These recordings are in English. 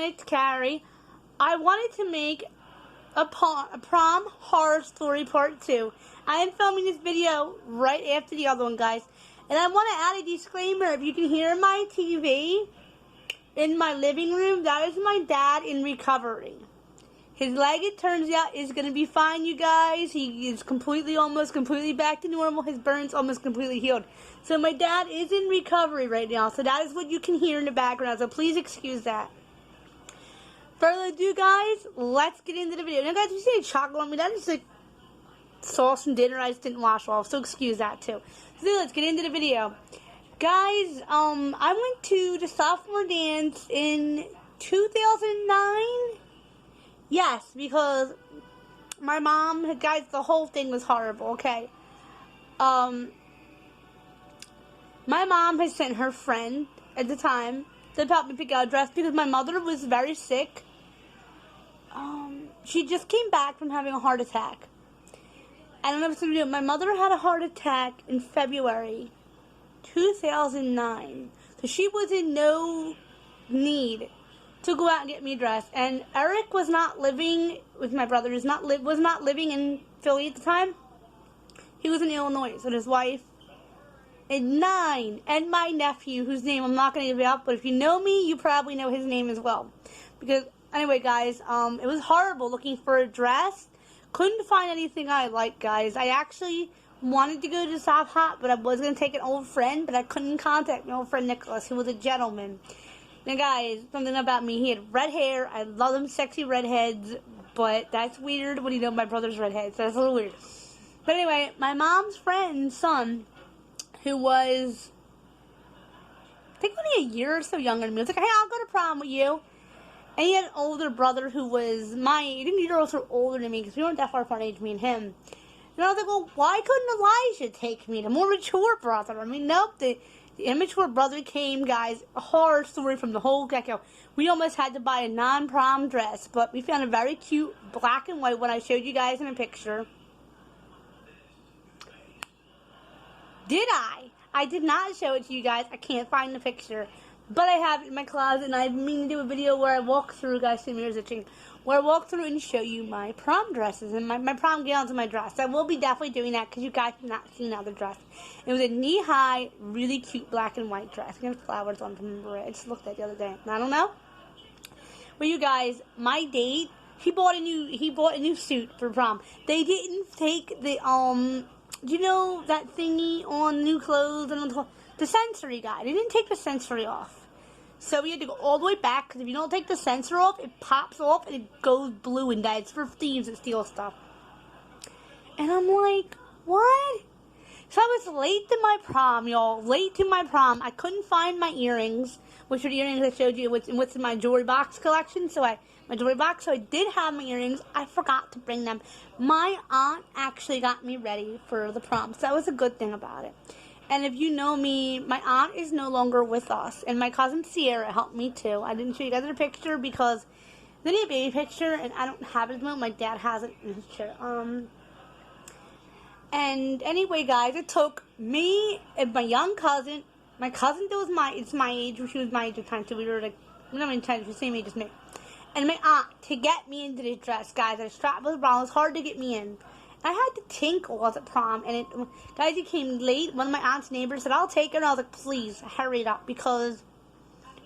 it's Carrie. I wanted to make a prom horror story part 2. I am filming this video right after the other one, guys. And I want to add a disclaimer. If you can hear my TV in my living room, that is my dad in recovery. His leg, it turns out, is going to be fine, you guys. He is almost completely back to normal. His burn's almost completely healed. So my dad is in recovery right now. So that is what you can hear in the background. So please excuse that. Further ado, guys, let's get into the video. Now, guys, if you see a chocolate on me, that is like sauce and dinner I just didn't wash off. So excuse that, too. So let's get into the video. Guys, I went to the sophomore dance in 2009. Yes, because my mom, guys, the whole thing was horrible, okay? My mom had sent her friend at the time to help me pick out a dress because my mother was very sick. She just came back from having a heart attack. I don't know if it's something to do. My mother had a heart attack in February 2009. So she was in no need to go out and get me a dress. And Eric was not living with my brother. Was not living in Philly at the time. He was in Illinois with his wife and 9. And my nephew, whose name I'm not going to give out, but if you know me, you probably know his name as well. Because, anyway, guys, it was horrible looking for a dress. Couldn't find anything I liked, guys. I actually wanted to go to South Hot, but I was going to take an old friend, but I couldn't contact my old friend Nicholas, who was a gentleman. Now, guys, something about me. He had red hair. I love them sexy redheads, but that's weird when you know my brother's redheads. That's a little weird. But anyway, my mom's friend's son, who was, I think, only a year or so younger than me, was like, hey, I'll go to prom with you. And he had an older brother who was my age. I think he was also older than me because we weren't that far apart in age, me and him. And I was like, well, why couldn't Elijah take me, the more mature brother? I mean, nope, the immature brother came, guys. A horror story from the whole get-go. We almost had to buy a non-prom dress, but we found a very cute black and white one I showed you guys in a picture. Did I? I did not show it to you guys. I can't find the picture. But I have it in my closet, and I mean to do a video where I walk through, guys, see mirrors itching, where I walk through and show you my prom dresses and my prom gowns and my dress. I will be definitely doing that because you guys have not seen the other dress. It was a knee-high, really cute black and white dress. I have flowers on from it. I just looked at it the other day. I don't know. Well, you guys, my date, he bought a new suit for prom. They didn't take the you know that thingy on new clothes and on the sensory guy. They didn't take the sensory off. So we had to go all the way back, because if you don't take the sensor off, it pops off and it goes blue and dies. It's for thieves that steal stuff. And I'm like, what? So I was late to my prom, y'all. Late to my prom. I couldn't find my earrings, which are the earrings I showed you what's in my jewelry box collection. So I did have my earrings. I forgot to bring them. My aunt actually got me ready for the prom. So that was a good thing about it. And if you know me, my aunt is no longer with us. And my cousin Sierra helped me too. I didn't show you guys a picture because they need a baby picture and I don't have it at the moment. My dad has it in his chair. And anyway, guys, it took me and my young cousin, my cousin that was my age, she was my age at the time, so we were like, not many times, the same age as me. And my aunt to get me into this dress, guys. I strapped was wrong. It was hard to get me in. I had to tinkle at prom, and guys, it came late. One of my aunt's neighbors said, I'll take her, and I was like, please, hurry it up, because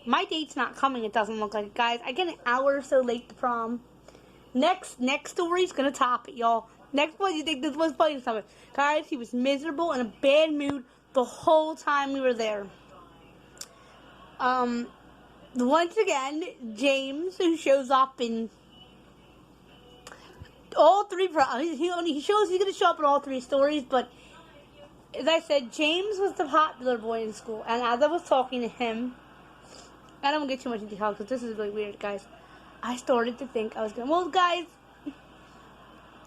my date's not coming, it doesn't look like it. Guys, I get an hour or so late to prom. Next story's gonna top it, y'all. Next one, you think this was funny something. Guys, he was miserable, in a bad mood, the whole time we were there. Once again, James, who shows up in all 3 proms. He shows he's going to show up in all 3 stories, but as I said, James was the popular boy in school, and as I was talking to him, I don't want to get too much into detail because this is really weird, guys. I started to think I was going to, well, guys,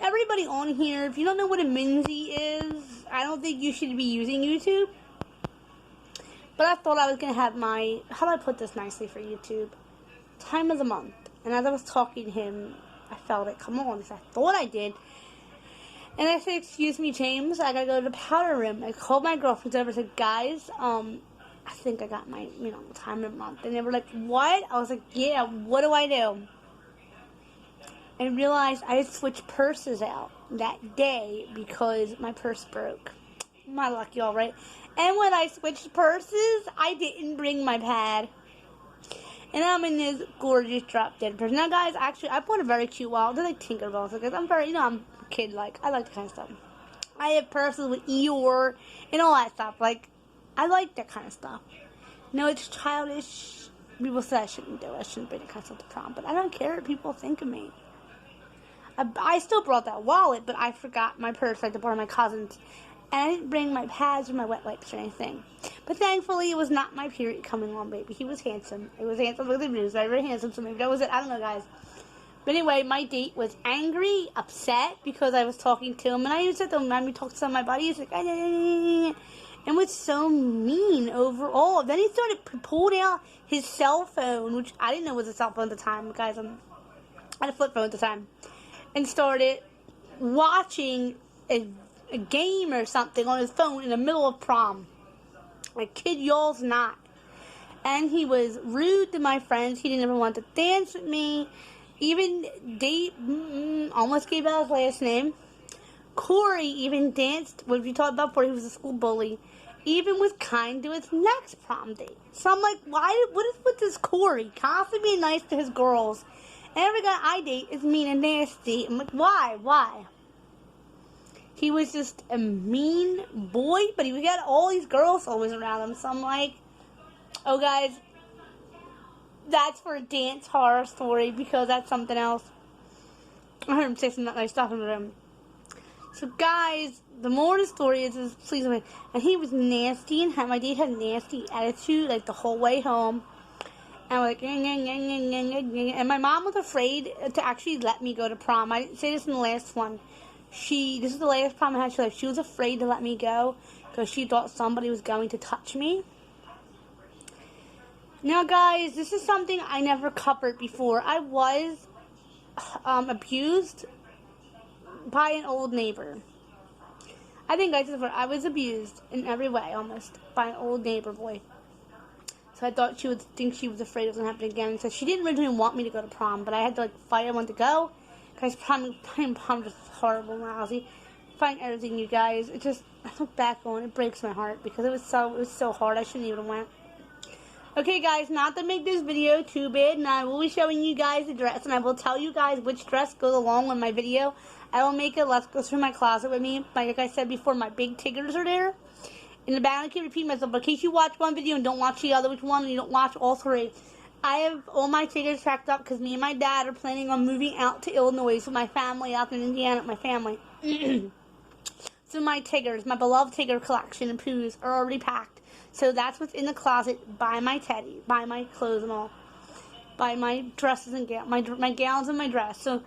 everybody on here, if you don't know what a Minzy is, I don't think you should be using YouTube. But I thought I was going to have my, how do I put this nicely for YouTube? Time of the month. And as I was talking to him, I felt it come on. I thought I did. And I said, excuse me, James, I got to go to the powder room. I called my girlfriends over and said, guys, I think I got my, time of month. And they were like, what? I was like, yeah, what do I do? And realized I had switched purses out that day because my purse broke. My luck, y'all, right? And when I switched purses, I didn't bring my pad. And I'm in this gorgeous drop-dead purse. Now, guys, actually, I bought a very cute wallet. They're like Tinkerbells. Because I'm very, I'm kid-like. I like that kind of stuff. I have purses with Eeyore and all that stuff. Like, I like that kind of stuff. No, it's childish. People say I shouldn't do it. I shouldn't bring that kind of stuff to prom. But I don't care what people think of me. I still brought that wallet, but I forgot my purse like to borrow my cousin's. And I didn't bring my pads or my wet wipes or anything. But thankfully, it was not my period coming on, baby. He was handsome. It was handsome. Look at the news. Very, very handsome. So maybe that was it. I don't know, guys. But anyway, my date was angry, upset, because I was talking to him. And I used to remind me to talk to some of my buddies. Like, and was so mean overall. Then he pulled out his cell phone, which I didn't know was a cell phone at the time. Guys, I had a flip phone at the time. And started watching a game or something on his phone in the middle of prom. I kid y'all's not. And he was rude to my friends. He didn't ever want to dance with me. Even almost gave out his last name. Corey even danced, what we talked about before, he was a school bully. Even was kind to his next prom date. So I'm like, what is with this Corey? Constantly being nice to his girls. And every guy I date is mean and nasty. I'm like, why? He was just a mean boy, but he got all these girls always around him. So I'm like, oh, guys, that's for a dance horror story because that's something else. I heard him say some nice stuff in the room. So, guys, the moral of the story is please, and he was nasty, and my date had a nasty attitude, like, the whole way home. And I'm like, and my mom was afraid to actually let me go to prom. I didn't say this in the last one. This is the last prom I had. She was afraid to let me go because she thought somebody was going to touch me. Now, guys, this is something I never covered before. I was abused by an old neighbor. I think I was abused in every way, almost, by an old neighbor boy. So I thought she would think she was afraid it was going to happen again. So she didn't originally want me to go to prom, but I had to, fight. I wanted to go. Guys, prom just horrible and lousy. Find everything, you guys. I look back on it, it breaks my heart because it was so hard. I shouldn't even have went. Okay, guys, not to make this video too bad, and I will be showing you guys the dress, and I will tell you guys which dress goes along with my video. I will make it. Let's go through my closet with me. Like I said before, my big Tiggers are there. In the back, I can repeat myself, but in case you watch one video and don't watch the other, which one, and you don't watch all three, I have all my Tiggers packed up because me and my dad are planning on moving out to Illinois with my family, out in Indiana, my family. So my Tiggers, my beloved Tigger collection and poos are already packed. So that's what's in the closet by my teddy, by my clothes and all, by my dresses and my gowns and my dress. So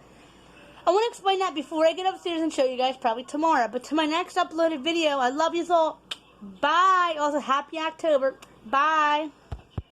I want to explain that before I get upstairs and show you guys probably tomorrow. But to my next uploaded video, I love you all. Bye. Also, happy October. Bye.